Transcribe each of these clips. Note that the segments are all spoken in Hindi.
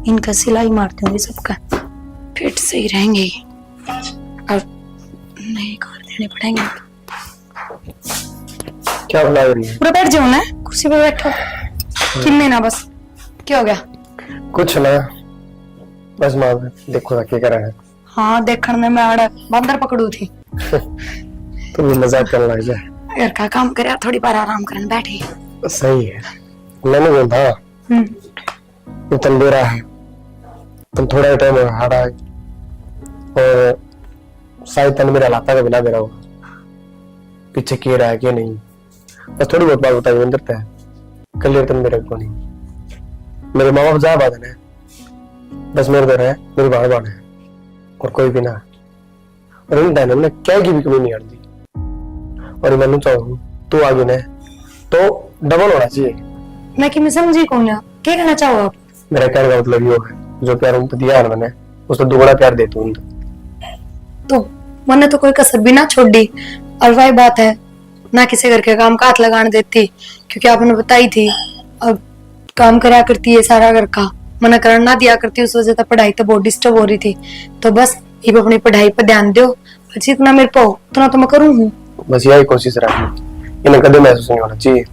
इनका सिलाई मार दूंगी सबका, फिट सही रहेंगे और नहीं कर देने पड़ेंगे। क्या बुला रही है? पूरा बैठ जाओ ना, कुर्सी पे बैठो। किन्ने ना बस, क्या हो गया? कुछ ना, बस मां देखो क्या कर रहा है। हाँ देखने में मैं आड़ा बंदर पकड़ू थी। तुम मजाक करना है क्या? घर का काम करे थोड़ी बार आराम करने बैठी। सही है, मैंने बोला था तुम दे रहा है, तुम थोड़ा टाइम हारा है और शायद तन मेरा लाता का बिना दे रहा होगा, पीछे किए रहा है कि नहीं, बस थोड़ी बहुत बात बताइए अंदर है क्लियर तन मेरे को नहीं। मेरे माँ बाप जा बात है, बस मेरे घर है, मेरी भाई बहन है और कोई भी ना। और इन टाइम में क्या की भी कमी नहीं हटती। और मैं चाहूँ तू आगे न तो डबल होना चाहिए। मैं कि मैं समझी कौन है, क्या कहना चाहो आप? मेरा कहने का मतलब ये है, जो प्यार उनको दिया है मैंने उसको दुगना प्यार दे तू। तो मैंने तो कोई कसर भी ना छोड़ दी, और वही बात है ना किसी घर के काम का हाथ लगाने देती, क्योंकि आपने बताई थी अब काम करा करती है सारा घर का, मना करना ना दिया करती, उस वजह से पढ़ाई तो बहुत डिस्टर्ब हो रही थी। तो बस ये अपनी पढ़ाई पर ध्यान दो, जितना मेरे को उतना तो मैं करूँ हूँ। बस यही कोशिश रखी, इन्हें कदम महसूस नहीं होना चाहिए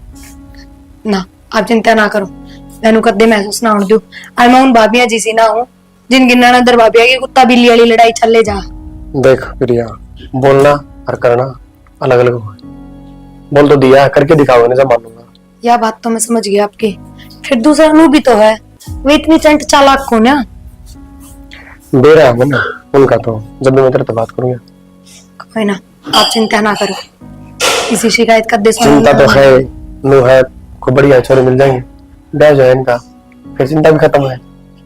ना। आप चिंता ना करो, मैनू कदे महसूस ना होने दो। और मैं उन भाभियां जी सी ना हूँ जिनकी ननद भाभिया की कुत्ता बिल्ली वाली लड़ाई चले जा। देख प्रिया, बोलना और करना अलग अलग हो, बोल तो दिया करके दिखाओ ना, जब मानूंगा। यह बात तो मैं समझ गई आपकी। फिर दूसरा अनु भी तो है, वो इतनी चंट चालाक को ना दे रहा है ना उनका, तो जब भी मैं तेरे तो बात करूंगा। कोई ना, आप चिंता ना करो, किसी शिकायत का देश चिंता तो है, नो है, को बढ़िया छोरे मिल जाएंगे, ब्याह जो है इनका, फिर चिंता भी खत्म है।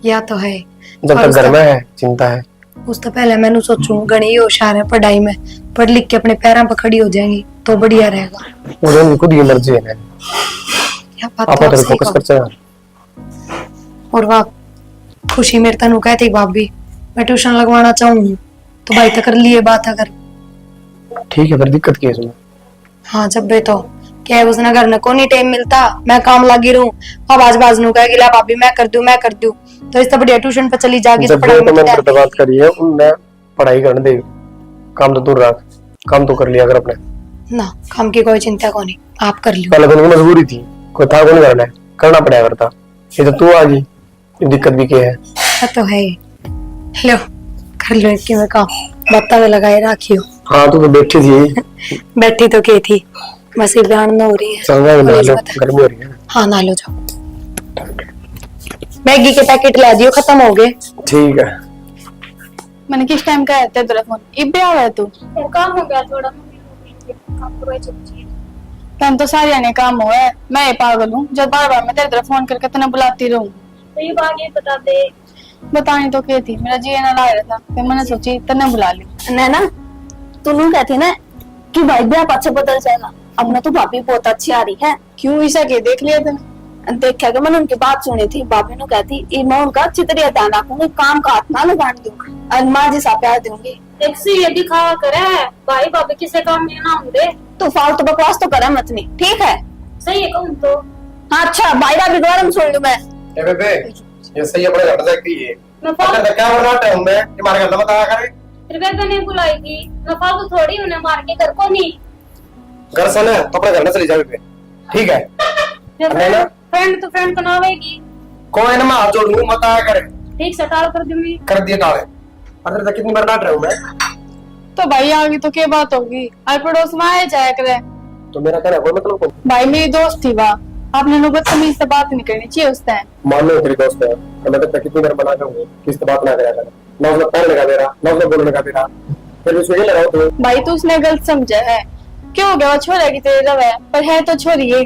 या तो है, जब तक घर में है चिंता है। उस तो पहले मैंने सोचूं गणी होशियार है पढ़ाई में, पढ़ लिख के अपने पैरों पर खड़ी हो जाएंगी तो बढ़िया रहेगा। उन्हें खुद की मर्जी है, या बात आप तो आप तो सही फोकस कहो। कर चाहिए। और वाह खुशी मेरे तनु कहती भाभी मैं ट्यूशन लगवाना चाहूँ, तो भाई तक कर लिए बात अगर। ठीक है, फिर दिक्कत की है इसमें? हाँ जब बे तो क्या है, उसने घर में को नहीं टाइम मिलता, मैं काम लगी रहूं, अब आज बाज नु कहेगी ला भाभी मैं कर दूं, तो इससे बढ़िया ट्यूशन पे चली जागी तो पढ़ाई में ध्यान देगी। बात करी है उनने, पढ़ाई करने दे, काम तो दूर रख, काम तो कर लिया अगर अपने ना। काम की कोई चिंता को नहीं, आप कर लो। पहले तो उनकी मजबूरी थी, कोई था कौन करना है, करना पड़ा करता, ये तो तू आ गई, दिक्कत भी क्या है। तो है लो कर लो कि मैं काम बत्ता में लगाए रखियो। हाँ तू तो बैठी थी। बैठी तो क्या थी, बस ये बयान न हो रही है, गर्मी हो रही है। हाँ ना लो जाओ, मैगी के पैकेट ला दियो, खत्म हो गए। ठीक है। मैंने किस टाइम का है तेरा फोन, इब्बे आ है तू? काम हो गया थोड़ा, तन तो सारिया ने काम हुआ है, मैं पागल हूँ जब बार बार मैं तेरे तरफ फोन करके तने बुलाती रहूं। तो ये बात ये बता दे। बतानी तो क्या थी, मेरा जी ना ला रहा था, फिर मैंने सोची तने बुला ली। ना तू नू कहती ना कि भाई ब्याह पाछे बदल जाएगा, अब ना तो भाभी बहुत अच्छी आ रही है। क्यों ऐसा के देख लिया तने? देखा कि मैंने उनकी बात सुनी थी, भाभी ने कहती मैं उनका अच्छी तरह ध्यान रखूंगी, काम का हाथ ना लगाने दूंगी और माँ जैसा प्यार दूंगी। एक सी ये दिखावा करे भाई भाभी किसे काम नहीं ना होंगे, तो फालतू बकवास तो करे मत नहीं, ठीक है? सही है कहूँ तो। हाँ अच्छा, भाई भाभी द्वारा में सुन लूं मैं। ये सही अपने घर जाती है, मैं फालतू तो क्या बनाता हूं मैं, कि मारे घर बता करे। फिर बेबे ने बुलाई थी, मैं फालतू थोड़ी उन्हें मार के घर को नहीं। घर से ना तो अपने घर में चली जाओ, ठीक है? ना फ्रेंड तो फ्रेंड तो ना आवेगी, कोई ना, मैं हाथ जोड़ूंगा मत आया करे। ठीक से टाल कर दूंगी। कर दिए टाले, अरे तक कितनी बार डांट रहा हूं मैं। तो भाई आगे तो क्या बात होगी, और पड़ोस में आए जाया करे। तो मेरा कहना कोई मतलब कौन? भाई मेरी दोस्त थी वह, आपने नो बदतमीज से बात नहीं करनी चाहिए उस टाइम। मान लो तेरी दोस्त है, तो मैं तक कितनी बार मना करूंगा किस बात ना करा कर, ना उसने पैर लगा दे रहा, ना उसने बोलने का दे रहा, फिर भी सुई लगाओ तो। भाई तू उसने गलत समझा है, क्यों हो गया, वो छोरा की तेरे रवा है, पर है तो छोरी है।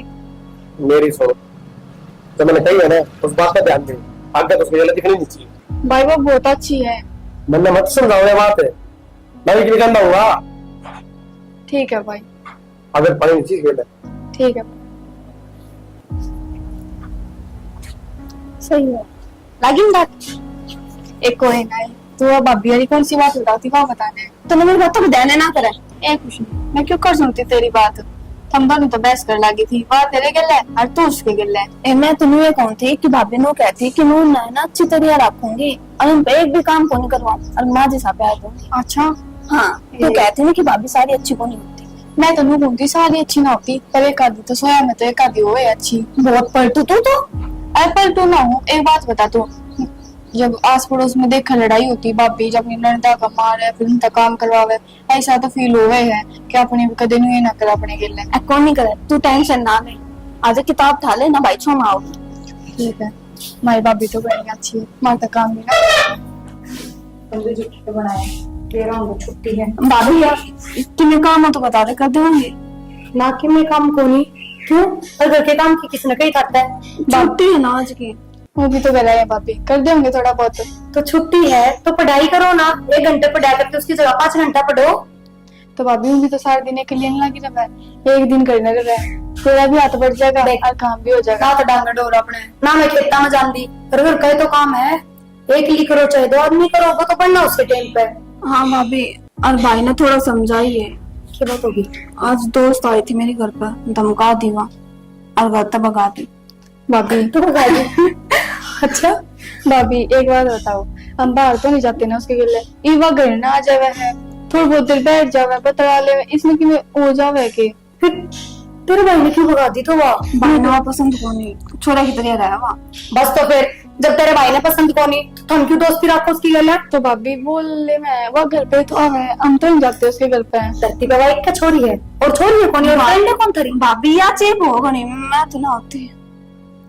मेरी सोच जो मैंने कही है ना, उस बात का ध्यान दे, आगे तो उसको गलत दिखनी नहीं चाहिए। भाई वो बहुत अच्छी है। मैंने मत समझाओ ये बात है, मैं भी निकलना हुआ। ठीक है भाई, अगर पानी चीज गलत, ठीक है सही है, लगी बात। एक को है ना, तो अब भाभी वाली कौन सी बात बताती वो बताने। तो मेरी बात तो ध्यान ना करे। ए कुछ नहीं, मैं क्यों कर सुनती तेरी बात, हम दोनों तो बहस कर लगी थी, वह तेरे गले और तू उसके गले। ए, मैं तुम्हें ये कहूँ थी कि भाभी नो कहती कि मैं उन्हें ना अच्छी तरह रखूंगी और उन पे एक भी काम को नहीं करवाऊँ और माँ जैसा प्यार दूंगी। अच्छा, हाँ तो कहते ना कि भाभी सारी अच्छी को नहीं होती। मैं तो नहीं बोलती सारी अच्छी ना होती, पर एक आधी तो सोया में तो एक आधी हो अच्छी। बहुत पलटू तू तो। एप्पल तो ना हो। एक बात बता तू, जब आस पड़ोस में देखा लड़ाई होती, भाभी जब अपनी ननदा का मारे फिर उनका काम करवावे, ऐसा तो फील हुए है कि अपने भी कदे नहीं ना कर अपने गिले। कौन नहीं करे, तू टेंशन ना ले, आज किताब उठा ले ना भाई छो माओ। ठीक है, हमारी भाभी तो बड़ी अच्छी है, हमारा तो काम भी ना बनाए तेरा छुट्टी है भाभी यार तुम्हें काम हो तो बता दे, कर देंगे ना कि मैं काम को नहीं। क्यों? और घर के काम की किसी ने कही खाता है। छुट्टी है ना आज की। वो भी तो गला है भाभी, कर देंगे थोड़ा बहुत। तो छुट्टी है तो पढ़ाई करो ना, 1 घंटे पढ़ा करके उसकी जगह 5 घंटा पढ़ो। तो भाभी वो भी तो सारे दिन के लिए नहीं लगी रहा है, एक दिन करने रहा है, तेरा भी हाथ बढ़ जाएगा और काम भी हो जाएगा। ना तो डांगा डोर अपने ना, मैं खेता में जानती पर घर का तो काम है, एक ही करो चाहे 2 आदमी करो, वो तो पढ़ना उसके टाइम पे। हाँ भाभी, और भाई ने थोड़ा समझाइए। क्या बात होगी? आज दोस्त आई थी मेरे घर पर, धमका दी वहाँ और घर तक भगा दी। भाभी तो बता दी। अच्छा भाभी एक बात बताओ, हम बाहर तो नहीं जाते ना उसके गिले, इवा घर ना आ जावे है, थोड़ी बहुत देर बैठ जावे बतला ले, इसमें कि हो जावे के फिर तेरे भाई ने क्यों भगा दी? तो वहाँ भाई ने वहाँ पसंद को नहीं, छोरा की तरह रहा वहाँ। बस तो फिर जब तेरे भाई ने पसंद को नहीं तो हम क्यों दोस्ती रखो उसकी गले? तो भाभी बोल ले, मैं वो घर पे तो आवे, हम तो नहीं जाते उसके घर पे। धरती का भाई क्या छोरी है और छोरी है कौन, और फ्रेंड है कौन तेरी? भाभी या चेप होगा नहीं, मैं तो ना होती।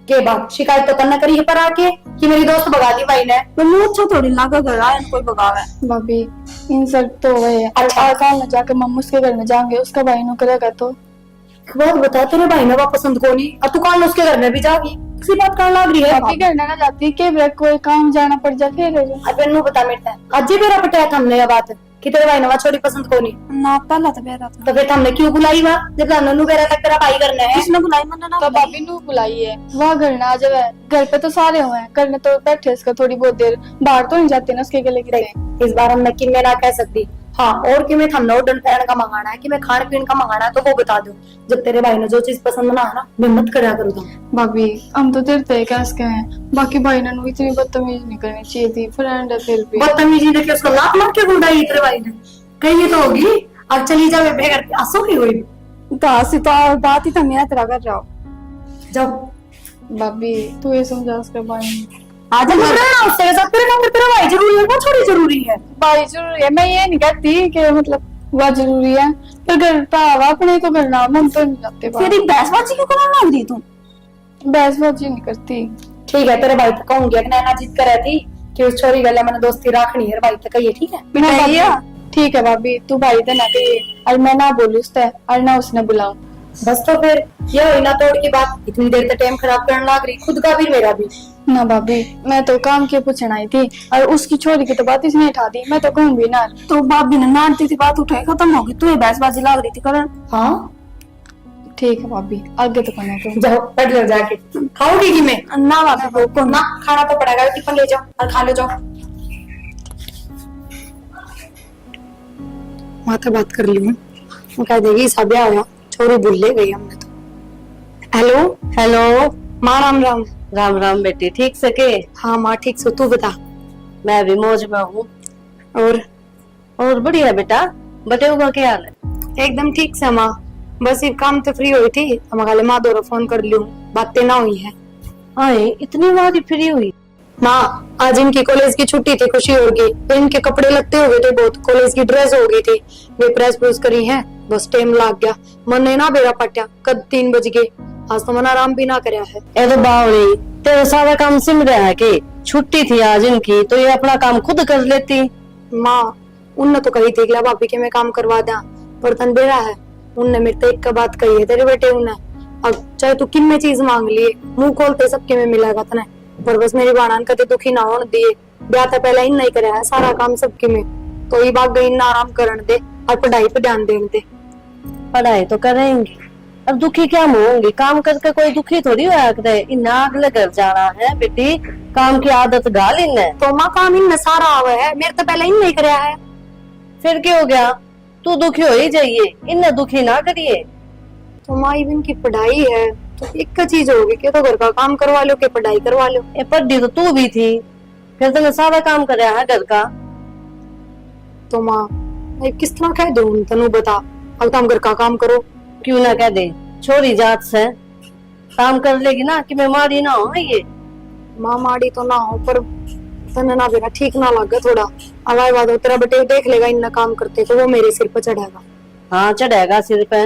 के बात शिकायत तो करना करी है पर आके कि मेरी दोस्त भगा दी भाई ने। तो मुँह अच्छा थोड़ी लगा घर आए कोई भगावे। भाभी इंसल्ट तो हुए है, और कल न जाके मम्मी उसके घर में जाएंगे, उसका भाई नो करेगा तो। एक बात बता, तेरे भाई ने वो पसंद को नहीं और तू कौन उसके घर में भी जागी? किसी बात का लग रही है? भाभी घर ना जाती के ब्रेक कोई काम जाना पड़ जा फिर अब नु बता मेरे आज ही मेरा पटाया था हमने ये बात कि तेरे भाई ने वो छोरी पसंद को नहीं। ना पहला तो बेरा था, तो फिर हमने क्यों बुलाई वहाँ जब नन्नू बेरा तक तेरा भाई करना है? किसने बुलाई? मैंने ना तो बुलाई। भाभी नु बुलाई है, वहाँ घर ना आ जावे, घर पे तो सारे हुए हैं, घर में तो बैठे इसका थोड़ी बहुत देर, बाहर तो नहीं जाते ना उसके गले की। इस बार हम कि मैं ना कह सकती। हाँ, और कि मैं हमने उड़न पैन का मंगाना है कि मैं खान पीन का मंगाना है तो वो बता दो। जब तेरे भाई ने जो चीज पसंद ना है ना, मैं मत करा करो तुम। भाभी हम तो तेरे पे कैस के हैं, बाकी भाई ने नु इतनी बदतमीजी नहीं करनी चाहिए थी, फ्रेंड है फिर भी। बदतमीजी देखे उसको लात मार के गुंडाई तेरे भाई ने, कही तो होगी अब चली जावे बेगर के आंसू की हुई। तो हंसी तो बात ही तो मेरा तेरा कर रहा हो। जब भाभी तू ये समझा उसके भाई, आज हम रहना उससे साथ तेरे काम तेरा भाई जरूरी है वो छोरी जरूरी है? भाई जरूरी है, मैं ये नहीं कहती कि मतलब वह जरूरी है, पर घर पे आवा अपने तो करना, हम तो नहीं जाते बाहर। तेरी बहसबाजी क्यों करने लग रही तू? बहसबाजी नहीं करती। ठीक है, तेरे भाई तो कहूंगी कि नैना जिद करे थी कि उस छोरी गले मैंने दोस्ती रखनी है, भाई तो कहिए ठीक है। मैं भाभी ठीक है भाभी, तू भाई तो ना कहिए और मैं ना बोलूँ उससे और ना उसने बुलाऊं। बस तो फिर ये हुई ना तोड़ की बात, इतनी देर तक टाइम खराब करने लग रही, खुद का भी मेरा भी। ना भाभी मैं तो काम के पूछना आई थी और उसकी छोरी की तो बात इसने उठा दी, मैं तो कहूंगी ना। तो भाभी ने नानती थी, बात उठाई खत्म होगी, तू ये बहसबाजी लग रही थी करण। हाँ ठीक है भाभी, आगे तो करना तुम। जाओ पढ़ लो जाके, खाओगी कि मैं? ना भाभी वो कौन ना खाना तो पड़ेगा, टिफिन ले जाओ और खा लो जाओ। माता बात कर ली हूँ, वो कह देगी सब आया छोरी भूल ले गई हमने तो। हेलो हेलो, माँ, राम राम। राम राम बेटी, ठीक से के? हाँ माँ ठीक से, तू बता। मैं भी मौज में हूँ। और बढ़िया बेटा, बटेऊ का क्या हाल है? एकदम ठीक से माँ, बस ये काम तो फ्री हुई थी तो मैं माँ दोरो फोन कर लूँ, बातें ना हुई है। आए इतनी बारी फ्री हुई? माँ आज इनकी कॉलेज की छुट्टी थी, खुशी होगी, इनके कपड़े लगते हो गए थे बहुत, कॉलेज की ड्रेस हो गई थी, वे प्रेस प्रूस करी है, बस टाइम लग गया, मन ने ना बेरा पट्या, कद 3 बज गए, आज तो मन आराम भी ना करया है। ए तो बावली, तेरा सारा काम सिम रहा है कि छुट्टी थी आज इनकी तो ये अपना काम खुद कर लेती। माँ उनने तो कही थी भाभी के मैं काम करवा दा, बर्तन बेरा है, उनने मेरे तो एक का बात कही है तेरे बेटे उन्हें, अब चाहे तू किन में चीज मांग लिए मुंह खोलते सबके में मिलेगा तने, पर बस मेरी बाणान कते दुखी ना होने दिए, ब्याह तो पहले इन नहीं कराया सारा काम सबके में, तो ये बात गई ना आराम करने दे और पढ़ाई पे ध्यान देने दे। पढ़ाई तो करेंगे, अब दुखी क्या होंगी? काम करके कोई दुखी थोड़ी होया करे, इन्ना अगले घर जाना है बेटी, काम की आदत गाल इन्हें। तो माँ काम इन सारा आवा है, मेरे तो पहले इन नहीं कराया है। फिर क्या हो गया? तू दुखी हो ही जाइए, इन्हें दुखी ना करिए। तो माँ इवन की पढ़ाई है तो एक का चीज होगी कि तो घर का काम करवा लो कि पढ़ाई करवा लो। ये पढ़ी तो तू भी थी, फिर तूने सारा काम कराया है घर का। तो माँ मैं किस तरह कह दूं तनु बता, अब तुम घर का काम करो। क्यों ना कह दे, छोरी जात से काम कर लेगी ना कि मैं मारी ना हो ये। माँ माड़ी तो ना हो पर तने ना बेरा ठीक ना लगे थोड़ा। अगर बाद तेरा बेटे देख लेगा इतना काम करते तो वो मेरे सिर पर चढ़ेगा। हाँ चढ़ेगा सिर पे।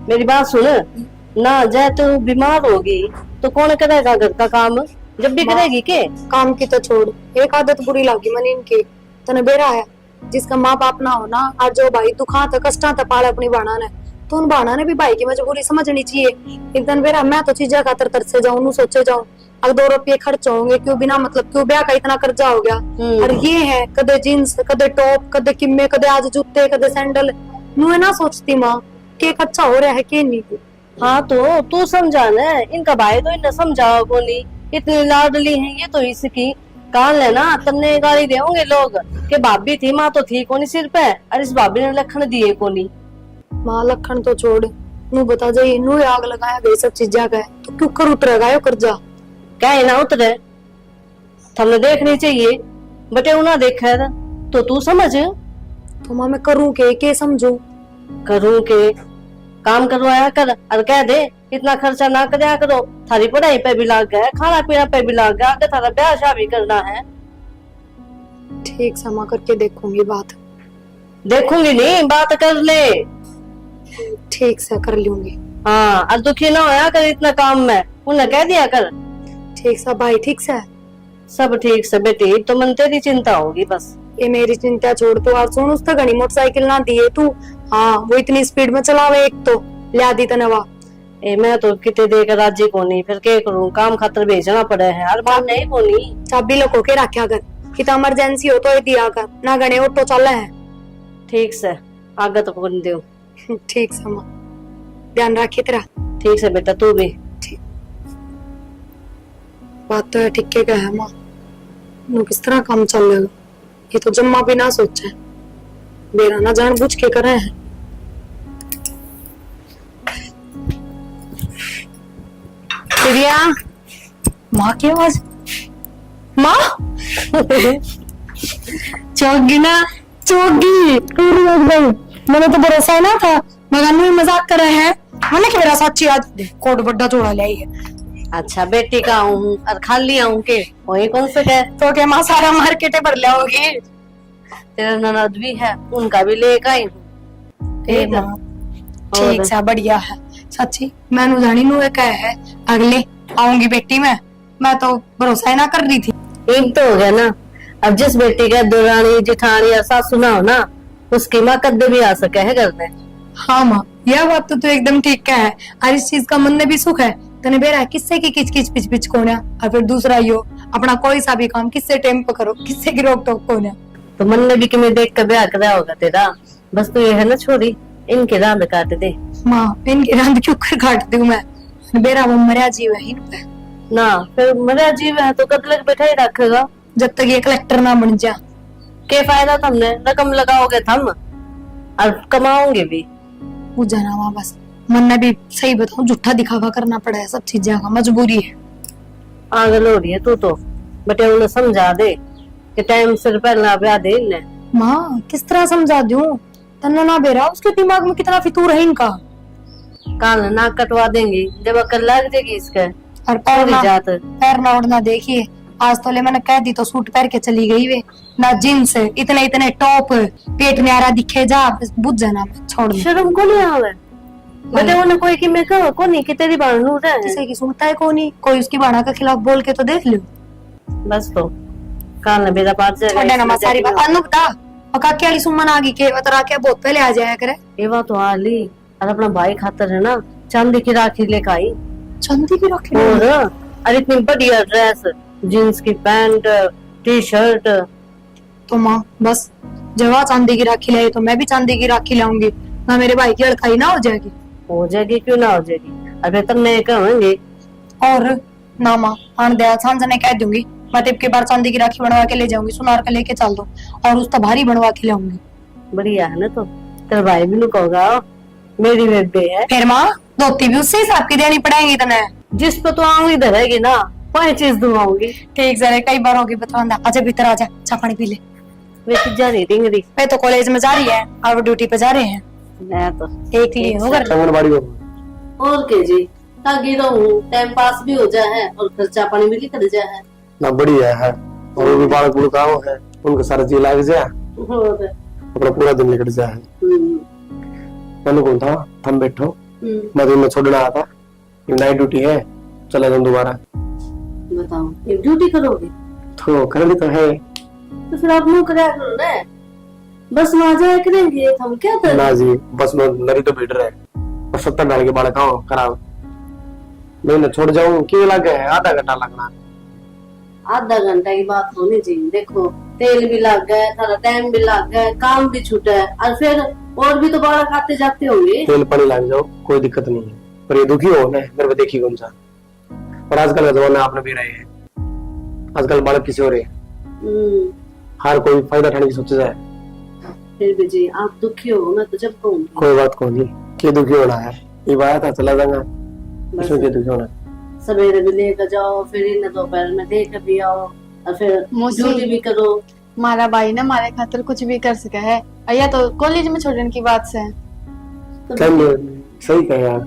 मेरी बात सुन ना, जाए तू बीमार होगी तो कौन करेगा घर का काम, जब भी करेगी के। काम की तो छोड़, एक आदत बुरी लगी मन इनकी। तने बेरा है जिसका माँ बाप ना हो ना, आज जो भाई दुखा तक कष्टा तक पाले अपनी बाणा ने, तो उन बाणा ने भी भाई की मजबूरी समझनी चाहिए। एक दिन बेरा मैं तो चीजें खातर तरसे जाऊं, नू सोचे जाऊं अगर 2 रुपये खर्च होंगे क्यों, बिना मतलब क्यों ब्याह का इतना कर्जा हो गया। और ये है कदे जींस, कदे टॉप, कदे किम्मे, कदे आज जूते, कदे सैंडल। नू है ना सोचती माँ कि एक अच्छा हो रहा है कि नहीं। हाँ तो तू समझा ना, इनका भाई तो इन्हें समझाओ बोली, इतनी लाडली है ये तो इसकी। कान लेना तन्ने गाली देंगे लोग कि भाभी थी, माँ तो थी कोनी सिर पे, और इस भाभी ने लखन दिए कोनी। माँ लखन तो छोड़, नू बता जाइए नू आग लगाया गई सब चीजा का तो क्यों कर उतरेगा यो कर्जा। क्या ना उतरे, हमने देखनी चाहिए, बटे उना देखा तो तू समझ। तो माँ मैं करूँ के समझू। करूँ के काम करवाया कर और कह दे इतना खर्चा ना कराया करो, थारी पढ़ाई पे भी लाग गया, खाना पीना पे भी लाग गया, आगे थारा ब्याह शादी करना है। ठीक समा करके देखूंगी बात। देखूंगी नहीं, बात कर ले। ठीक से कर लूंगी। हाँ और दुखी ना होया कर इतना काम में, उन्हें कह दिया कर। ठीक सा भाई, ठीक से सब ठीक से बेटी, तो मन तेरी चिंता होगी बस। ये मेरी चिंता छोड़। तो आज सुन उसका घनी मोटरसाइकिल ना दिए तू, हाँ वो इतनी स्पीड में चलावे एक तो लिया दी तनवा। ए मैं तो कितने देकर राजी को नहीं, फिर क्या करूं, काम खातर भेजना पड़े है हर बार नहीं को नहीं। चाबी लको के रखा कर, कितना इमरजेंसी हो तो दिया कर ना, गणे ऑटो चल है। ठीक से आगे तो कौन दो। ठीक से माँ, ध्यान रखिए तेरा। ठीक से बेटा तू भी। बात तो है ठीक के है माँ, नु किस तरह काम चल रहा है ये तो जम्मा भी ना सोचा है, मेरा ना जान बुझ के करे हैं। प्रिया, माँ की आवाज, माँ चौगी ना, चौगी पूरी एकदम। मैंने तो भरोसा ही ना था, मगर नहीं मजाक कर रहे हैं। मैंने कि मेरा सच्ची आज कोट बड्डा जोड़ा ले आई है। अच्छा बेटी का हूँ और खाली आऊँ के वही कौन से कह तो क्या माँ सारा मार्केट भर लाओगी। तेरा ननद भी है, उनका भी लेकर आई। ठीक सा बढ़िया है सच्ची। मैंने जानी नू कहा है अगले आऊंगी बेटी मैं तो भरोसा ही ना कर रही थी। एक तो हो गया ना, अब जिस बेटी का दुरानी जिठानी या सासू ना हो ना, उसकी माँ कद्दे भी आ सके है घर में। हाँ माँ यह बात तो एकदम ठीक का है, और इस चीज का मन में भी सुख है। तने बेरा किससे की किच किच पिच पिच कोना, और फिर दूसरा यो अपना कोई सा भी काम किससे टाइम पर करो, किससे की रोक टोक कोना। तो मन ने भी कि मैं देख कर ब्याह कराया होगा तेरा, बस तो ये है ना छोरी, इनके रांद काट दे। माँ इनके रांद क्यों कर काट दूं मैं, बेरा वो मरिया जीव है इन पे ना, फिर मरिया जीव है तो कद लग बैठा ही रखेगा जब तक ये कलेक्टर ना बन जा। क्या फायदा, तुमने रकम लगाओगे थम और कमाओगे भी। जाना वहाँ बस मन ने भी सही बताऊं झूठा दिखावा करना पड़ा है, सब चीजें का मजबूरी है। आगल हो रही है तू तो, बटे उन्हें समझा दे कि टाइम से पहले ब्याह दे इन्हें। माँ किस तरह समझा दूं, तन्ना ना बेरा उसके दिमाग में कितना फितूर है इनका। कान नाक कटवा देंगी जब अकल लग जाएगी इसके। और पैर ना उड़ना देखिए, आज तो ले मैंने कह दी तो सूट पहन के चली गई वे ना, जींस इतने इतने टॉप, पेट न्यारा दिखे जा, बुझ जाना छोड़। शर्म को नहीं आवे बटे उन्हें कोई कि मैं कहो को नहीं कि तेरी बाणू है, किसी की सुनता है को नहीं, कोई उसकी बाणा के खिलाफ बोल के तो देख लो। बस तो कान ने बेटा पास छोड़े ना सारी बात अनु बता, और काकी वाली सुमन आ गई के बता के बहुत पहले आ जाया करे। ये बात तो आ ली, और अपना भाई खातर है ना चांदी की राखी लेकर आई। चांदी की राखी और इतनी बढ़िया ड्रेस, जींस की पैंट, टी शर्ट। तो माँ बस जवा चांदी की राखी लाई तो मैं भी चांदी की राखी लाऊंगी ना, मेरे भाई की लड़काई ना हो जाएगी। हो जाएगी क्यों ना हो जाएगी, अबे तब मैं कहेंगे। और ना माँ आन दया सांझ ने कह दूंगी, मैं तिप के बार चांदी की राखी बनवा के ले जाऊंगी, सुनार का लेके चल दो और उसका भारी बनवा के लाऊंगी। बढ़िया है ना, तो तेरा भाई भी नु कहोगा मेरी बेबे है। फिर माँ धोती भी उससे हिसाब की देनी पड़ेगी तने। जिस पे तो आंगली धरेगी ना वही चीज दूंगाऊंगी। ठीक जरा कई बार होगी बतवांदा। आजा भीतर आजा, चाय पानी पी ले। वे जा रही टिंगरी। मैं तो कॉलेज में जा रही है और ड्यूटी पे जा रहे हैं। मैं तो एक ही होगा। आंगनबाड़ी में और के जी ताकि रहूं टाइम पास भी हो जाए और खर्चा पानी भी निकल जाए। ना बढ़िया है। और वो भी बालक बुड़ काम है, उनका सारा जी लाग जाए, और अपना पूरा दिन निकल जाए। मैंने कौन था थम बैठो, मैं तुम्हें छोड़ना आया था, नाइट ड्यूटी है, चला जाऊं दोबारा। बताओ ये ड्यूटी करोगे तो करनी तो है तो फिर आप मुंह कराया करो ना, बस वहां जाया करेंगे हम क्या करें। ना जी, बस में नरी तो बैठ रहे और 70 डाल के बालक आओ खराब। मैं ना छोड़ जाऊं क्यों लगे है, आधा घंटा लगना। आधा घंटा की बात होनी चाहिए। देखो तेल भी लग गया, सारा टाइम भी लग गया, काम भी छूटा है और फिर और भी तो बालक आते जाते होंगे। तेल पानी लग जाओ कोई दिक्कत नहीं है, पर ये दुखी हो ना मेरे को देखी कौन सा। और आजकल का जमाना आपने भी रहे हैं, आजकल बालक किसी हो रहे हैं, हर कोई फायदा उठाने की सोचे जाए। फिर भी जी आप दुखी हो मैं तो जब कहूँगी। कोई बात को नहीं, क्या दुखी होना है, ये बात था चला जाऊंगा, इसमें क्या दुखी होना। सवेरे भी लेकर जाओ, फिर इन्हें दोपहर में देकर भी आओ और फिर मौसी। ड्यूटी भी करो। मारा भाई ना मारे खातिर कुछ भी कर सके है, या तो कॉलेज में छोड़ने की बात से है। सही कहे यार,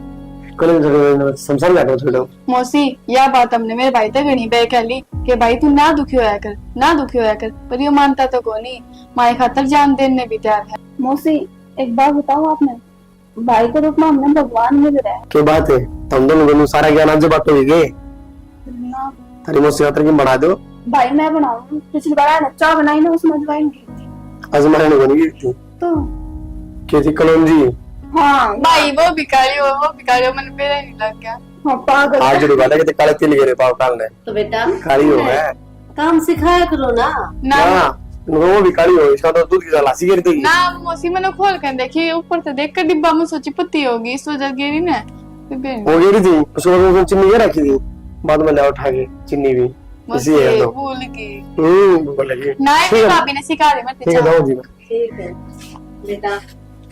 कॉलेज संसार जाकर छोड़ो। मौसी यह बात हमने मेरे भाई तक नहीं बह कहली कि भाई तू ना दुखी होया कर, ना दुखी होया कर, पर ये मानता तो को नहीं। मारे खातिर जान देने भी तैयार है। मौसी एक बात बताओ, आपने भाई के रूप में हमने भगवान मिल रहा है। क्या बात है, तुम दोनों दोनों सारा ज्ञान आज बात हो गई। तारी मौसी यात्रा की बढ़ा दो भाई मैं बनाऊंगी, पिछली बार आया चाय बनाई ना उसमें अजवाइन की थी। अजमाने बन गई थी तो क्या थी कलौंजी। हाँ भाई वो भिखारी हो मैंने पहले नहीं लग गया। हाँ पागल आज जो गाला के काले तिल गिरे पाव काल ने तो बेटा काली हो है काम सिखाया करो ना। ना ना वो भी काली हो, इसका तो दूध की गलासी गिर देगी। ना मौसी मैंने खोल कर देखी, ऊपर से देख कर डिब्बा में सोची पत्ती होगी, इस वजह गिरी ना। वो गिरी थी, उसको चीनी ये रखी थी, बाद में ले उठा के चीनी भी इसी है तो भूल गई। बोल लगी। ना ये भाभी ने सिखा दी मैं ठीक है जाओ जी। ठीक है बेटा,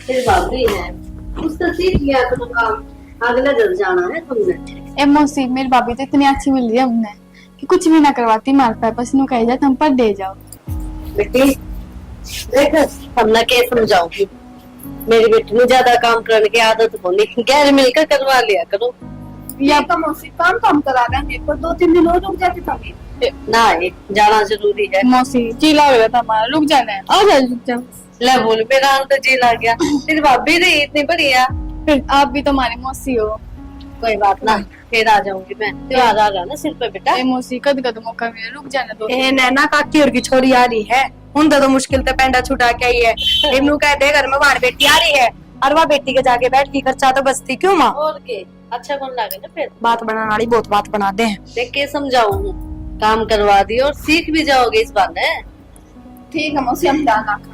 फिर भाभी है उससे सीख लिया करो काम, अगले जल जाना है तुमने। ए मौसी मेरी भाभी तो इतनी अच्छी मिल रही है हमने कि कुछ भी ना करवाती, मार पाए बस नु कह जाए हम पर दे जाओ। बेटी देख हमने क्या समझाऊंगी, मेरी बेटी ने ज्यादा काम करने की आदत होनी, गैर मिलकर करवा लिया करो। या तो मौसी काम करा देंगे, पर 2-3 दिन और रुक जाते तभी। ना जाना जरूरी है। मौसी चीला हो गया था हमारा, रुक जाना है। आ जा रुक जा। ले बोल मेरा तो जी लग गया, तेरी भाभी रही इतनी बढ़िया। फिर आप भी तो हमारी मौसी हो। कोई बात ना, फिर आ जाऊंगी मैं, त्योहार आ रहा ना सिर पे बेटा। ए मौसी कद मौका मिले रुक जाना दो। ए नैना काकी और की छोरी आ रही है, उनका तो मुश्किल से पेंडा छुटा के आई है। इमनू कहते घर में बाहर बेटी आ रही है और वह बेटी के जाके बैठ की खर्चा तो बचती क्यों माँ। और के अच्छा कौन लगे ना फिर बात बनाने वाली बहुत बात बनाते हैं। देख के समझाऊं, काम करवा दी और सीख भी जाओगे इस बात है। ठीक है मौसी हम ध्यान रखा।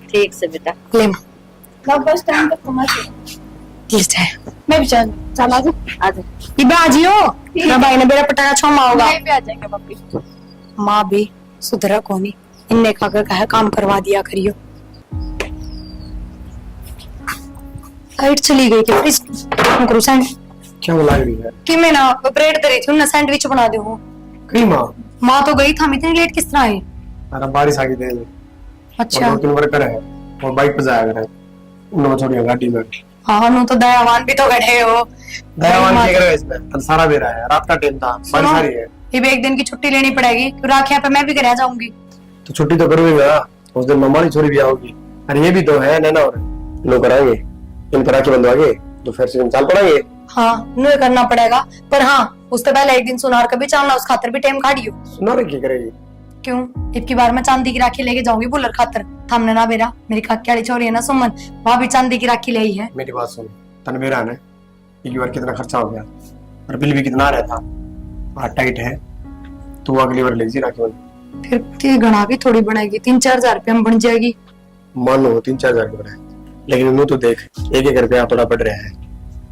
ठीक से बेटा। ले माँ कब बस टाइम तक तुम्हें ले जाए। मैं भी चल चला जा। आजा इबा आजियो ना भाई ने मेरा पटाखा छोमा होगा। मैं भी आ जाएंगे पापी। माँ भी सुधरा कोनी, इनने खाकर कहा काम करवा दिया करियो। लाइट चली गई क्या इस करो सैंड क्या बुला रही है कि मैं ना ब्रेड दे रही थी ना सैंडविच बना दे हूँ। कहीं माँ माँ तो गई था, हम इतनी लेट किस तरह आई। अरे बारिश आ गई थी और अच्छा 2-3 वर्कर है और बाइक पे जाया करे उन्होंने छोड़ी गाड़ी में। हाँ नो तो दयावान भी तो बैठे हो। दयावान क्या करे इसमें, कल सारा बेरा है, रात का टाइम था, बारिश आ रही है ये भी एक दिन की छुट्टी लेनी पड़ेगी, राखिया पे मैं भी घर जाऊंगी। तो छुट्टी तो करूंगा, उस दिन मम्मा की छोरी भी आओगी। अरे ये भी तो है नैना और लोग कराएंगे इन पर राखी बंधवाएंगे तो फिर से चाल पड़ेंगे। हाँ नु करना पड़ेगा, पर हाँ उससे पहले एक दिन सुनार का भी चालना, उस खातर भी टाइम काटियो। सुनार क्या करेगी? क्यों इतनी बार मैं चांदी की राखी लेके जाऊंगी बुलर खातर। थामने ना बेरा मेरी काकी वाली छोरी है ना सुमन, वहां भी चांदी की राखी ले आई है। मेरी बात सुन, तनवीरा ने एक बार कितना खर्चा हो गया और बिल भी कितना आ रहा था, हाथ टाइट है, तू अगली बार ले जी राखी बंध। फिर ते घना की थोड़ी बनाएगी, 3-4 हजार रुपया में बन जाएगी। मान लो 3-4 हजार रुपए, लेकिन मुंह तो देख 1-1 रुपया थोड़ा पड़ रहा है,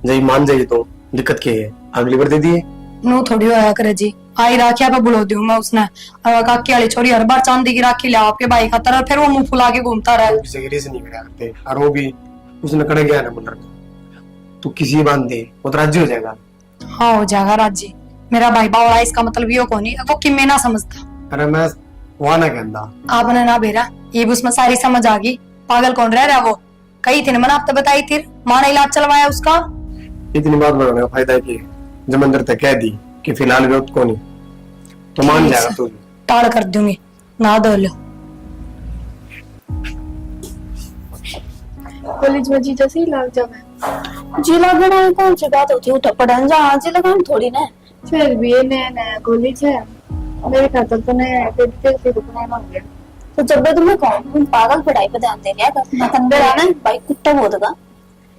जब मान जाएगी तो दिक्कत क्या है, अगली बार दे दिए। नो थोड़ी होया करे जी, आई राखिया पे बुला दूं मैं उसने। और काकी वाली छोरी हर बार चांदी की राखी ले आपके भाई खातर, और फिर वो मुंह फुला के घूमता रहा। किसी की रीस नहीं करा करते, और वो भी उसने कड़ गया ना मुंडर तू किसी बांध दे वो तो राजी हो जाएगा। हाँ हो जाएगा राजी। मेरा भाई बावड़ा है, इसका मतलब यो को नहीं वो कि मैं ना समझता। अरे मैं वहां ना कहता। आपने ना भेरा ये भी उसमें सारी समझ आ गई। पागल कौन रह रहा वो, कही थी ना मैंने आप तो बताई थी, माँ ने इलाज चलवाया उसका। इतनी बात बढ़ाने का फायदा है कि जब अंदर तक कह दी कि फिलहाल विरोध को नहीं तो मान ठीक जाएगा है। तू। टाड़ कर दूंगी ना दो लो। कॉलेज में जीजा से ही लग जावे। जी लगाना कौन सी बात होती है, उठा पड़न जा जी लगान थोड़ी ना। फिर भी ये नया नया कॉलेज है, मेरे खातर तो नया है, फिर रुकना ना हो गया। तो जब भी तुम्हें कहूँ तुम पागल पढ़ाई पे ध्यान दे लिया कर, ना अंदर आना भाई कुत्ता बोलेगा।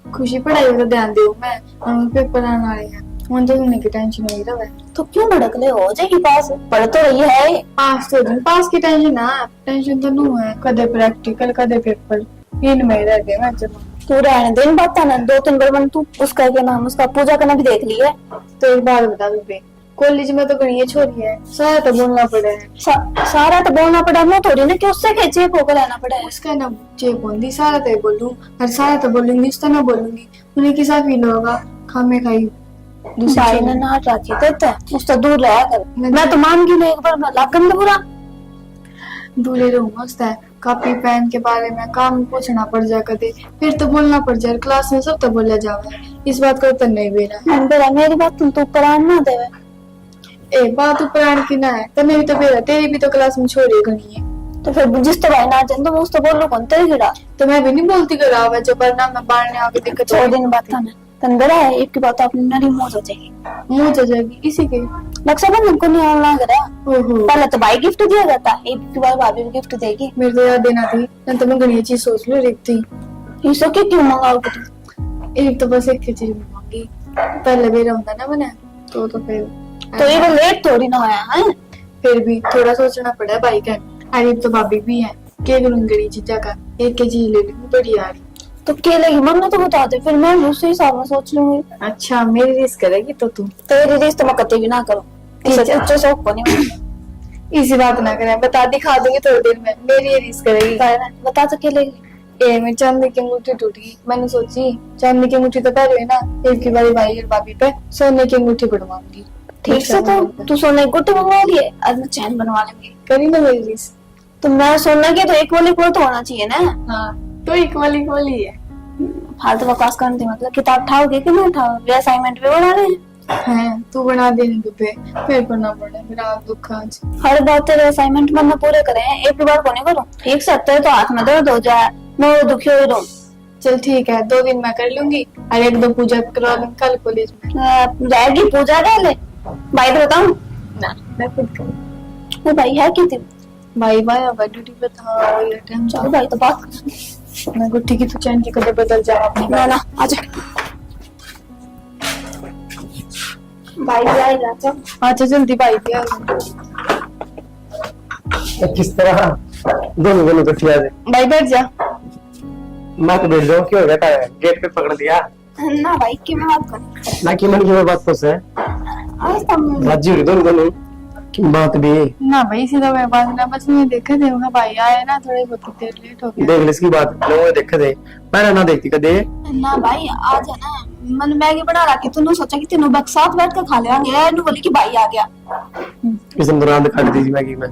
खुशी पढ़ाई पर ध्यान दो, मैं पेपर आने वाले हैं, मुझे तो होने की टेंशन नहीं रहा है। तो क्यों भड़कले हो जाएगी पास, पढ़ तो रही है। पास की टेंशन ना, टेंशन तो नहीं है, कदे प्रैक्टिकल कदे पेपर इन में रह गए मैं जमा। तू रहने दिन बात था ना, 2-3 बार मैंने तू उसका क्या नाम उसका पूजा करना भी देख लिया। तो एक बात बता बेबे, कॉलेज में तो गणिया छोरी है, सारा तो बोलना पड़ा है। सारा तो बोलना पड़ा, मैं थोड़ी ना कि उससे खेचे होकर रहना पड़ा है। उसका ना जे बोलती सारा तो बोलूं, और सारा तो बोलूंगी, उसका ना बोलूंगी, उन्हें किसा फील होगा खामे खाई। भाई ने ना राजी देते उससे दूर रहा कर। मैं तो मान गई नहीं, एक बार मैं लागन तो बुरा दूल्हे रहूंगा उससे। कॉपी पेन के बारे में काम पूछना पड़ जाए कदे, फिर तो बोलना पड़ जाए, क्लास में सब तो बोला जावे। इस बात को तो नहीं बेरा बेरा मेरी बात तुम तो प्राण ना देवे। ए बात ऊपर की ना है, तने भी तो बेरा, तेरी भी तो क्लास में छोरी गणी है। तो फिर जिस तो भाई ना जान तो उस तो बोल लो कौन तेरे गिरा। तो मैं भी नहीं बोलती करा हुआ, जो करना मैं बाहर आके दिक्कत 4 दिन बात था ना तंदरा है, एक की बात अपनी नरी मौज हो जाएगी। मुंह तो जाएगी इसी के। रक्षाबंधन को नहीं ऑनलाइन करा, ओहो पहले तो भाई गिफ्ट दिया जाता, एक की बार भाभी भी गिफ्ट देगी। मेरे तो याद देना थी, नहीं तो मैं गणी चीज सोच लो रखती। ये सब क्यों मंगाओगे तुम? एक तो बस एक ही चीज मांगी, पहले मेरा होता ना बना तो फिर तो ये वो लेट थोड़ी ना आया है। फिर भी थोड़ा सोचना पड़ा भाई का। अरे तो भाभी भी है, के गणी चीजा का एक के जी ले लूंगी बड़ी आ रही। तो केले की मम्मी तो बता दे, फिर मैं उसी हिसाब में सोच लूंगी। अच्छा मेरी रिस्क करेगी तो तू तेरी रिश्ते तो मैं कभी भी ना करूं, ठीक इसे है। तुझे शौक को नहीं। इसी बात ना करें, बता दिखा दूंगी थोड़ी देर में, मेरी रिस्क करेगी। बता तो केले ए मेरी चांदी की अंगूठी टूट गई, मैंने सोची चांदी की अंगूठी तो पहले ना, एक की बारी भाई और भाभी पे सोने की अंगूठी बनवाऊंगी। ठीक से तो तू सोने की गुट्टी बनवा लिए, आज मैं चैन बनवा लेंगे। करी ना मेरी रिस्क। तो मैं सोने की तो एक वाली को तो होना चाहिए ना। हाँ तो एक वाली है। फालतू बकवास करने की मतलब किताब उठाओगे कि नहीं उठाओगे, असाइनमेंट भी बना रहे हैं। हैं तू बना देने दुपे, फिर पढ़ना पड़ा, मेरा दुख आज। हर बार तेरे असाइनमेंट मैंने पूरे करे हैं, एक बार को नहीं करो। ठीक से तेरे तो हाथ में दर्द हो जाए, मैं दुखी हो रहूं। चल ठीक है, 2 दिन मैं कर लूंगी और 1-2 पूजा करवा लूंगी कल कॉलेज में। जाएगी पूजा कर ले। भाई तो बताऊं ना मैं खुद करूँ। वो भाई है कि थी भाई अब ड्यूटी पे था और ये टाइम चल भाई तो बात मैं गुट्टी की तो चैन की कदर बदल जाओ अपनी। ना ना आजा भाई भी आएगा। चल अच्छा जल्दी भाई भी आ किस तरह दोनों दोनों तो ठिया दे। भाई बैठ जा। मैं तो बैठ जाऊँ, क्यों बेटा गेट पे पकड़ दिया ना भाई की मैं बात कर ना कि मन की बात तो से आज तुम राजी हो दोनों की बात भी ना भाई सीधा मैं बात ना, बस मैं देखा थे वहां भाई आया ना, थोड़ी बहुत देर लेट हो गया। देख ले इसकी बात लोग देख दे पहले ना देखती कदे। ना भाई आज है ना मैंने मैगी बना रखी, तूने सोचा कि तीनों बक साथ बैठ कर खा लेंगे, यार बोली कि भाई आ गया। किस्म दौरान दिखा दी थी मैगी में।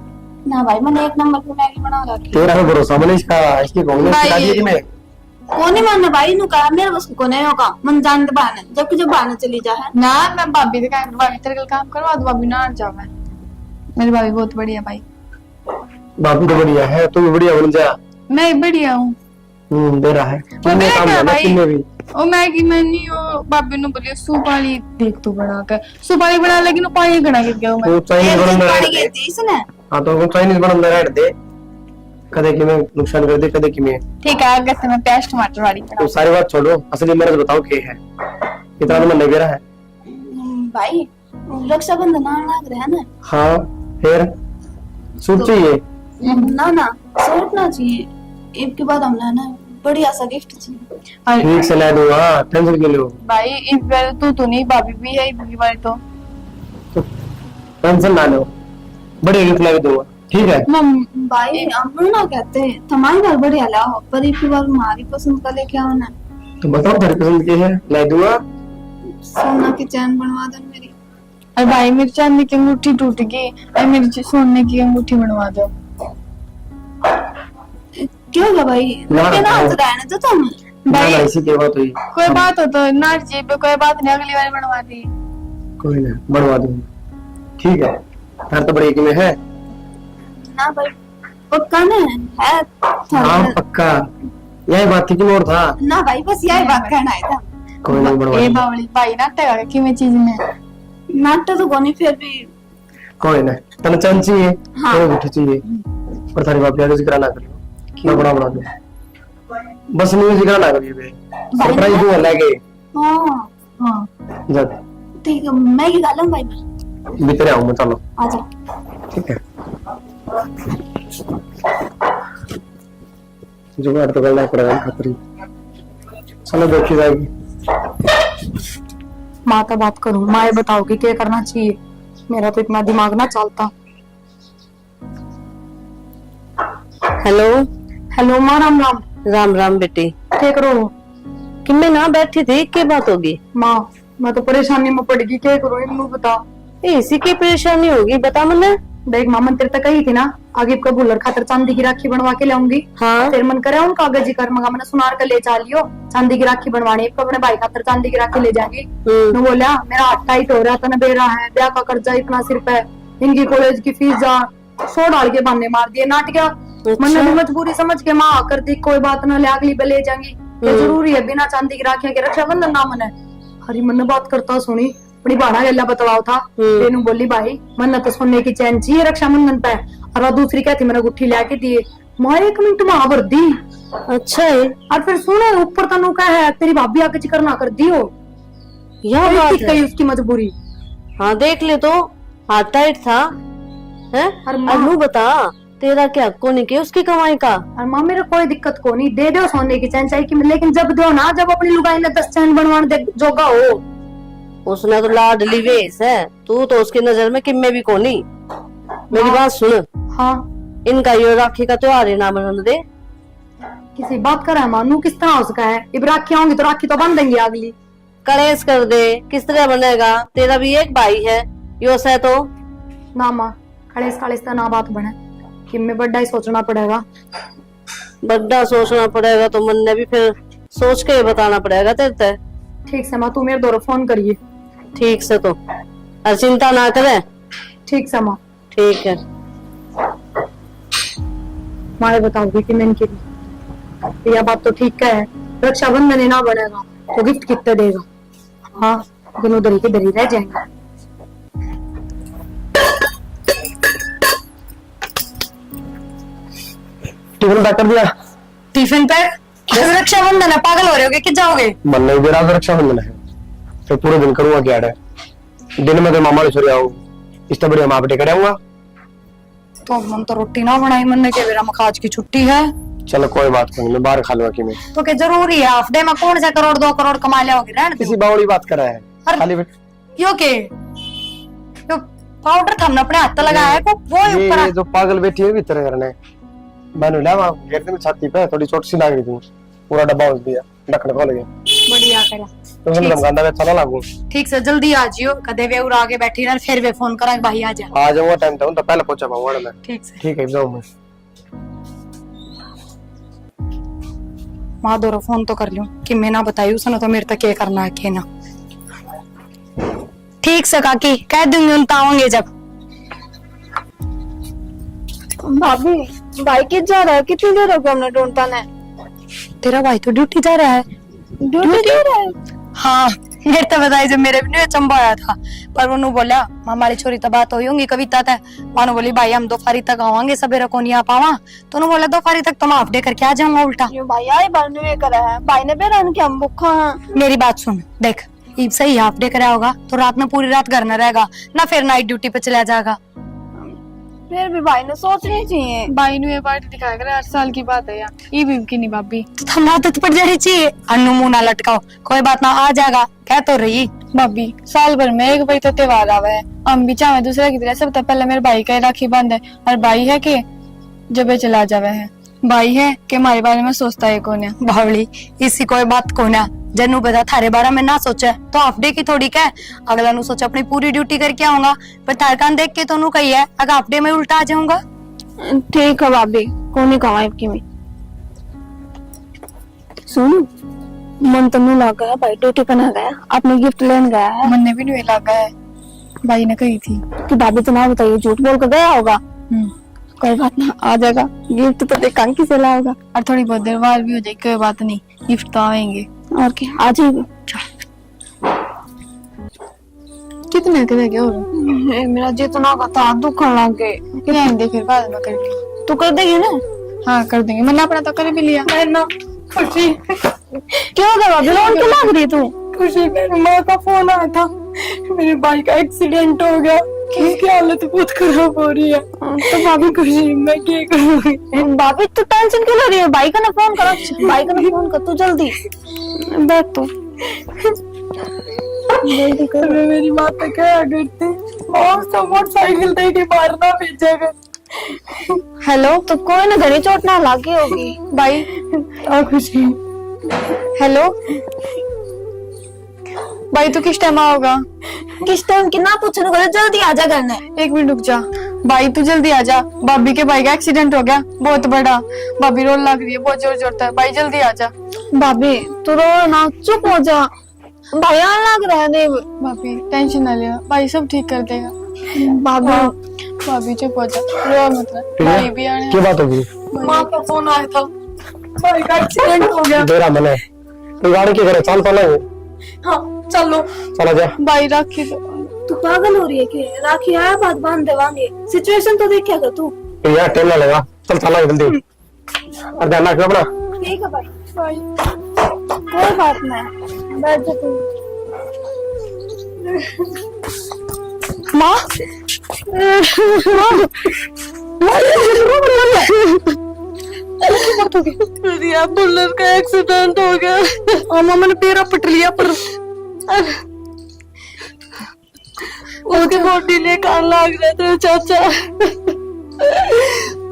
ना भाई मैंने 1 नंबर की मैगी बना रखी। तेरा तो भरोसा मैंने इसका इसकी कौन भाई- सिखा दिया कि मैं कौन नहीं मानने भाई नु कहा मेरे बस को नहीं होगा, मन जानते बहाने जबकि जब बहाने चली जा है ना मैं भाभी से काम भाभी तेरे काम करवा दो, भाभी ना जावे। मेरी भाभी बहुत बढ़िया भाई। बाबू तो बढ़िया है, तू भी बढ़िया बन जा। मैं बढ़िया हूँ। दे रहा है मैं काम क्या करना भाई? किन्ने भी ओ मैगी मैं नहीं ओ भाभी ने बोली सूप वाली देख तू बना कर, सूप वाली बना, लेकिन वो पानी घड़ा गिर गया मैं। तू चाइनीज बनना पानी गई थी इसने। हां तो चाइनीज बनना रहने दे, कदे कि मैं नुकसान कर दे कदे कि मैं ठीक है आगे से मैं प्याज टमाटर वाली बना। तो सारी बात छोड़ो, असली मेरा बताओ क्या है, कितना मन लग रहा है। भाई रक्षाबंधन आने लग रहा है ना। हाँ फिर सूट चाहिए ना ना सोचना चाहिए, एक के बाद हमने ना बढ़िया सा गिफ्ट चाहिए। ठीक से ला दूंगा, टेंशन क्यों लो। भाई इस बार तू नहीं, भाभी भी है इस बार तो। टेंशन ना लो, बढ़िया गिफ्ट ला के दूंगा, ठीक है। भाई हम ना कहते तुम्हारे घर बढ़िया लाओ, पर एक बार हमारी पसंद का लेके आओ ना। तो बताओ तेरी पसंद की है, ला दूंगा। सोना की चैन बनवा दो मेरी। और भाई मेरी चांदी की अंगूठी टूट गई, और मेरी सोने की अंगूठी बनवा दो। क्यों होगा भाई? ना, क्या नाम ना। तो रहने दो तुम। भाई ना, इसी की बात हुई। कोई बात हो तो ना जी पे, कोई बात नहीं, अगली बार बनवा दी। कोई ना, बनवा दूंगा। ठीक है, यार तो बड़ी में है। ना भाई पक्का ना है हाँ पक्का, यही बात थी कि और था। ना भाई बस यही बात कहना है था। कोई नहीं, बनवा ए दूंगा। बावली भाई नाटक कि मैं चीज में नाटक तो कोनी फिर भी कोई ना, तने चैन चाहिए, हाँ। कोई गुठी चाहिए, पर थारी बाप याद जिक्र ना करियो, मैं बना दूं। बस नहीं जिक्र ना करियो बे, सरप्राइज दूंगा लेके। हाँ हाँ जब ठीक है, मैं ये गालूं भाई मैं भीतर आऊं मैं, चलो आजा। ठीक है। जुगाड़ तो करना पड़ेगा खतरी, चलो देखी जाएगी। माँ तो बात करूं, माँ ये बताओ कि क्या करना चाहिए, मेरा तो इतना दिमाग ना चलता। हेलो। हेलो माँ, राम राम। राम राम बेटी। क्या करो कि मैं ना बैठी थी, क्या बात होगी? माँ? मैं तो परेशानी में पड़ गई, क्या करूं इन्नू बता। इसी की परेशानी होगी, बता मन्ने। देख माँ, मन तेरे तक कही थी ना, आगे कबूलर खातर चांदी की राखी बनवा के लाऊंगी। हाँ। फिर मन करे उन कागज ही कर मंगा, मैंने सुनार का ले चालियो, चांदी की राखी बनवानी है, अपने भाई खातर चांदी की राखी ले जाएंगी। तो बोला मेरा हाथ टाइट हो रहा था ना, बेरा है, ब्याह का कर्जा इतना सिर पे, इनकी कॉलेज की फीस जा, 100 डाल के बहाने मार दिए नाट गया। मैंने भी मजबूरी समझ के माँ कर दी, कोई बात ना ले, अगली पे ले जाएंगी। ये जरूरी है बिना चांदी की राखियां के रक्षाबंधन ना मने। हरी मन ने बात करता सुनी, बड़ी बाड़ा गल्ला बतलाव था। तेनू बोली भाई मन तो सोने की चैन चाहिए रक्षाबंधन पे, और दूसरी कहती मैंने गुट्ठी लाके दिए। माँ 1 मिनट में आवर दी। अच्छा है। और फिर सुने ऊपर तनु का है तेरी भाभी आके जिक्र ना कर दियो, यह बात है। गई उसकी मजबूरी। हाँ देख ले, तो हाथ टाइट था है। अरे माँ, अनु बता, तेरा क्या कोनी के उसकी कमाई का? और माँ मेरे कोई दिक्कत को नहीं, दे दो सोने की चैन चाहिए कि, लेकिन जब दो ना, जब अपनी लुगाई ने 10 चैन बनवाने दे जोगा हो। उसने तो लाडली वेश है, तू तो उसकी नजर में किम्मे भी कोनी। मेरी बात सुन, हाँ इनका ये राखी का त्योहार है ना मनने दे। किसी बात करा मानू, किस तरह उसका है, इब राखी आऊंगी तो राखी तो बन देंगी अगली। कलेश कर दे, किस तरह बनेगा? तेरा भी एक भाई है यो से तो। ना माँ, खड़ेस खड़ेस तो ना बात बने, कि मैं बड़ा ही सोचना पड़ेगा। बड़ा सोचना पड़ेगा तो मन ने भी फिर सोच के ही बताना पड़ेगा तेरे ते। ठीक से माँ, तू मेरे दौरा फोन करिए। ठीक से तो, और चिंता ना करे। ठीक से माँ। ठीक है। माँ बताओगी कि मैं इनकी भी, यह बात तो ठीक है, रक्षाबंधन ही ना बनेगा तो गिफ्ट कितने देगा? हाँ लेकिन उधर ही के दर ही रह जाएंगे। टिफिन पैक कर दिया? Tiffin pack? रक्षाबंधन है, पागल हो रहे हो कि जाओगे? मन नहीं दे रहा, रक्षाबंधन है तो पूरे दिन करूंगा क्या है, दिन में तो मामा ने सो आऊँ, इस तो बढ़िया माँ बेटे कराऊंगा। तो मन तो रोटी ना बनाई, मन ने के मेरा आज की छुट्टी है। चलो कोई बात नहीं, मैं बाहर खा लूंगा कि मैं। तो क्या जरूरी है, हाफ डे में कौन सा करोड़ 2 करोड़ कमा लियाओगे? रहने दो। किसी बावड़ी बात करा है खाली यो के यो पाउडर था हमने अपने हाथ पे लगाया है को, वो ही ऊपर ये जो पागल बैठी है भीतर करने, मैंने लिया वहां गिरते में छाती पे थोड़ी चोट सी लग रही थी, पूरा डब्बा उस दिया, ढक्कन खोल गया। बढ़िया करा। तो हम गंदा में चला लागू। ठीक से जल्दी आ जियो, कदे वे उड़ आगे बैठी ना, फिर वे फोन करा भाई आ जा। आ जाऊंगा टाइम तो पहले पहुंचा पाऊंगा मैं। ठीक से ठीक है जाऊं मैं। माँ दोरो फोन तो कर लियो कि मैं ना बताई उसने तो मेरे तक क्या करना है के ना। ठीक से काकी कह दूंगी उन ताऊंगे जब। भाभी भाई किस जा रहा है? कितनी देर हो गई हमने ढूंढता है। तेरा भाई तो ड्यूटी जा रहा है। ड्यूटी दे रहा है? हाँ मेरे तो बताई जब मेरे भी चंबा आया था, पर उन्होंने बोला हमारी छोरी तो बात हुई होंगी कविता तक, मानो बोली भाई हम 2 फारी तक आवांगे, सवेरे को नहीं आ पावा, तो उन्होंने बोला 2 फारी तक तो मैं हाफ डे करके आ जाऊंगा उल्टा। यो भाई आई बनने करा है, भाई ने बेरा कि हम भूखा हैं। मेरी बात सुन, देख ईब सही हाफ डे कराया होगा तो रात में पूरी रात घर में रहेगा ना, फिर नाइट ड्यूटी पे चला जाएगा। फिर भी भाई ने सोचनी चाहिए। भाई ने ये पार्टी दिखाया करे, 8 साल की बात है यार, ये भी की नहीं भाभी। तो थम आदत पड़ जानी चाहिए, अन्नू मुंह ना लटकाओ, कोई बात ना आ जाएगा, कह तो रही। भाभी साल भर में एक बार तो त्योहार आवा है, हम भी चाहे दूसरे की तरह, सब तो पहले मेरे भाई का ही राखी बंद है, और भाई है कि जब चला जावे है, भाई है कि हमारे बारे में सोचता है कौन है। बावली इसी कोई बात को ना जन्नू बता थारे बारे में ना सोचे तो हाफ डे की थोड़ी क्या अगला नु सोचा अपनी पूरी ड्यूटी करके आऊंगा पर थार कान देख के तो नु कही है अगर हाफ डे में उल्टा आ जाऊंगा। ठीक है भाभी, कौन ही कमाई की में। सुन, मन तो नहीं लगा भाई, ड्यूटी करना गया, आपने गिफ्ट लेने गया है। मन ने भी नहीं लगा है, भाई ने कही थी कि भाभी तो ना बताइए, झूठ बोल कर गया होगा। कोई बात ना, आ जाएगा। गिफ्ट तो देख कांकी से लाएगा। और थोड़ी बहुत देर बाद भी हो जाएगी, कोई बात नहीं, गिफ्ट तो आएंगे। और क्या, आ जाएगी। कितने के लगे और मेरा जितना का था दुखन लग गए। रहने फिर बाद में कर ली। तू कर देगी ना? हाँ कर देंगे, मैंने अपना तो कर भी लिया। ना खुशी क्यों होगा भाभी, रोन क्यों लग रही तू? खुशी मेरी माँ का फोन आया था, मेरे भाई का एक्सीडेंट हो गया, उसकी हालत बहुत खराब हो रही है। तो भाभी खुशी मैं क्या करूँगी? भाभी तू टेंशन क्यों ले रही है? भाई का ना फोन कर, भाई का ना फोन कर, तू जल्दी बैठ। तू जल्दी कर। मेरी माँ तो क्या करती और सब मोटरसाइकिल दे के मारना भेजेगा। हेलो, तो कोई ना घड़ी चोट ना लागी होगी। भाई खुशी हेलो भाई, तू किस टाइम आओगा? किस टाइम की ना पूछने को, जल्दी आ जा घर में। 1 मिनट रुक जा भाई, तू जल्दी आ जा। भाभी के भाई का एक्सीडेंट हो गया बहुत बड़ा, भाभी रोने लग रही है, बहुत जोर जोर है। भाई जल्दी आ जा। भाभी तू रो ना, चुप हो जा, भाई आने लग रहा है। देव भाभी टेंशन ना ले, भाई सब ठीक कर देगा। भाभी भाभी चुप हो जा, रो मतलब। भाई भी आने। क्या बात होगी? माँ का फोन आया था, भाई का एक्सीडेंट हो गया। तेरा मन है तो गाड़ी की करे, चल तो नहीं। हाँ चलो चला जा। भाई राखी दो। तू पागल हो रही है कि? राखी आया बात बांध देवांगे, सिचुएशन तो देख क्या कर तू। यार टाइम ना लगा, चल चला जल्दी। और ध्यान रखना अपना। ठीक है भाई, कोई बात नहीं, बैठ जा तू। माँ बुल्लर का एक्सीडेंट हो गया और मामा ने पैरा पट लिया पर उसके बॉडी लेकर लाग रहे थे चाचा।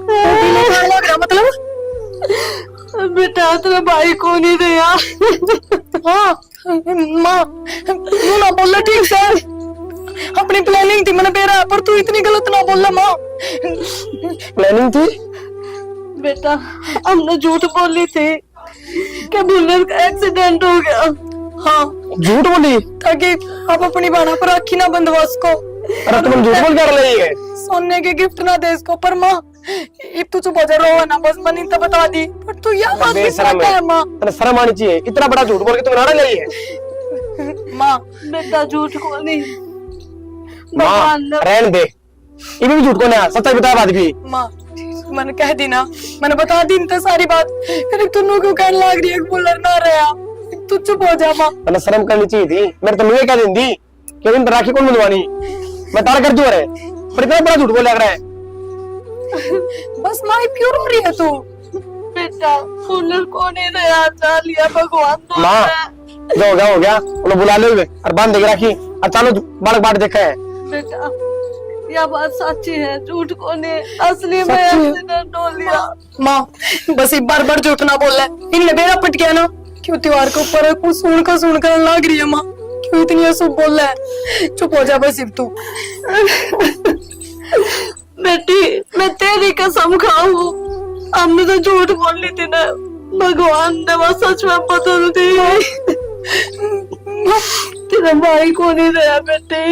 बॉडी लेकर लाग रहा मतलब बेटा तेरा भाई को नहीं दे यार। हाँ माँ तू ना बोला ठीक से, अपनी प्लानिंग थी मैंने पैरा, पर तू इतनी गलत ना बोला माँ। प्लानिंग थी बेटा, हमने झूठ बोली थी कि बुल्लर का एक्सीडेंट हो गया। हाँ झूठ बोली ताकि आप अपनी बहना पर राखी ना बंधवा उसको। अरे तुम झूठ बोल कर रही है। सोने के गिफ्ट ना दे इसको। पर माँ अब तू चुप हो जा, रो ना बस, मैंने तो बता दी पर तू यह बात नहीं सुनता है माँ। तेरे शर्म आनी चाहिए, इतना बड़ा झूठ बोल के तुम नारा लाई है। माँ बेटा झूठ को नहीं, माँ रहने दे, ये भी झूठ को नहीं, सच्चाई बता बात भी। माँ मैंने कह दी ना, मैंने बता दी तो सारी बात, फिर तू क्यों कहने लग रही है बुल्लर ना रहा? तू चुप हो जा माँ। मैंने शर्म करनी चाहिए थी, मेरे तो मुझे क्या दिन दी क्यों राखी कौन बुलवानी, मैं तार कर दूं। अरे पर इतना बड़ा झूठ बोल लग रहा है। बस माँ क्यों रो रही है तू? बेटा बुल्लर को नहीं दया चाह लिया भगवान तो। माँ जो हो गया उन्हें बुला ले और बांध देगी राखी और चलो बालक बाट देखा है। बेटा यह बात सच्ची है, झूठ को नहीं, असली में एक्सीडेंट हो लिया। माँ बस एक बार झूठ ना बोल है, इनने बेरा पट गया ना। क्यों त्योहार के ऊपर कुछ सुन कर लग रही है माँ, क्यों इतनी अशुभ बोल रहा है? चुप हो जा बस अब तू। बेटी मैं तेरी कसम खाऊं, हमने तो झूठ बोल ली थी ना, भगवान ने वो सच में बदल दी। तेरा भाई को नहीं दया बेटी।